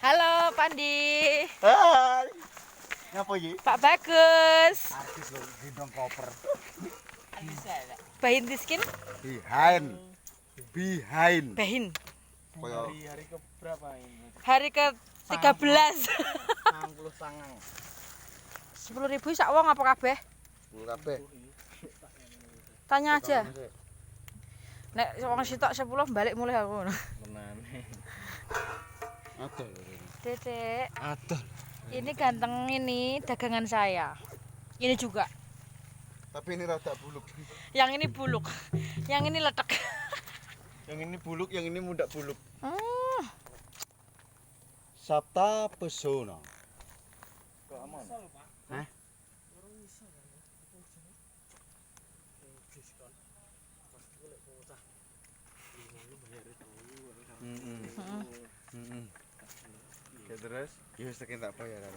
Halo, Pandi. Hai. Ngapa iki? Pak Bagus. Artis lho, gendong koper. Bahin Diskin. Behind. Bahin. Koyo Hari ke berapa ini? Hari ke-13. 60 sangang. 10.000 sak wong apa kabeh? kabeh. Tanya aja. Nek wong sitok 10 balik mulai aku. Menane. Adol. Dedek, Adol. ini ganteng ini dagangan saya. Ini juga. Tapi ini rada buluk. Yang ini buluk. Yang ini letek. Yang ini buluk, yang ini muda buluk. Hmm. Sabta Pesona. Kok aman? Hah? Terus, ya wis tak bayar.